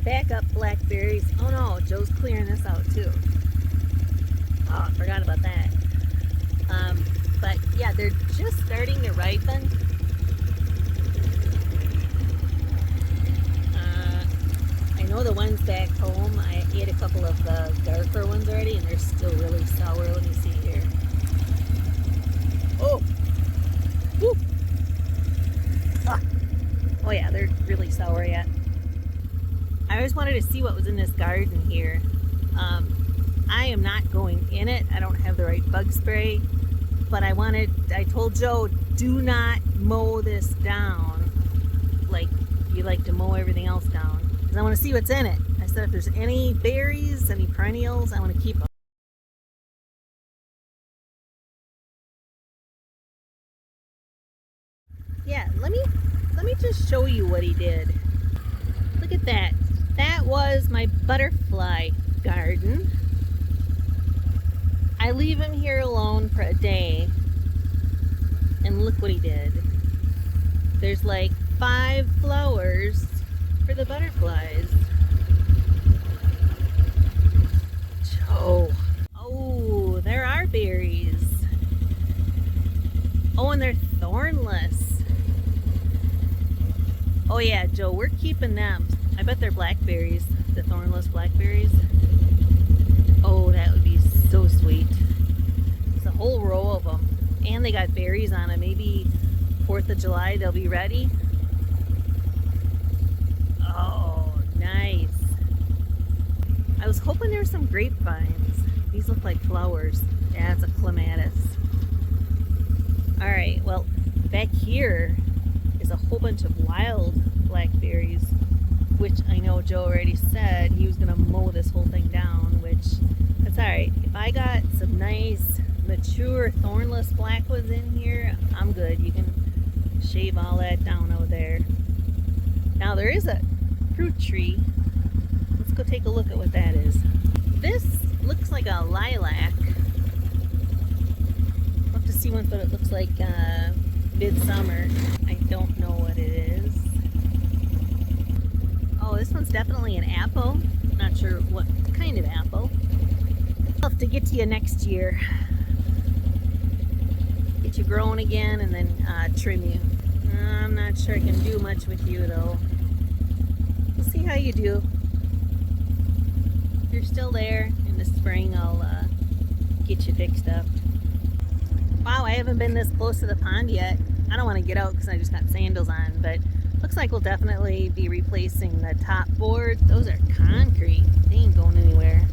backup blackberries. Oh no, Joe's clearing this out too. Oh, I forgot about that. But yeah, they're just starting to ripen. I know the ones back home, I ate a couple of the darker ones already and they're still really sour. Let me see here. Oh! Woo! Ah. Oh yeah, they're really sour yet. I always wanted to see what was in this garden here. I am not going in it. I don't have the right bug spray. But I told Joe, do not mow this down like you like to mow everything else down. Because I want to see what's in it. I said if there's any berries, any perennials, I want to keep them. Yeah, let me just show you what he did. Look at that. That was my butterfly garden. I leave him here alone for a day, and look what he did. There's like 5 flowers for the butterflies. Oh, there are berries. Oh, and they're thornless. Oh yeah, Joe, we're keeping them. I bet they're blackberries, the thornless blackberries. Oh, that would be so sweet. It's a whole row of them. And they got berries on them. Maybe 4th of July they'll be ready. Oh, nice. I was hoping there were some grapevines. These look like flowers. Yeah, it's a clematis. Alright, well, back here is a whole bunch of wild blackberries, which I know Joe already said he was going to mow this whole thing down, which that's alright. If I got some nice, mature, thornless black ones in here, I'm good. You can shave all that down over there. Now there is a fruit tree. Let's go take a look at what that is. This looks like a lilac. We'll have to see what it looks like midsummer. I don't know what it is. Oh, this one's definitely an apple. Not sure what kind of apple. I'll have to get to you next year. Get you growing again and then trim you. I'm not sure I can do much with you though. We'll see how you do. If you're still there in the spring, I'll get you fixed up. Wow, I haven't been this close to the pond yet. I don't want to get out because I just got sandals on, but looks like we'll definitely be replacing the top board. Those are concrete. They ain't going anywhere.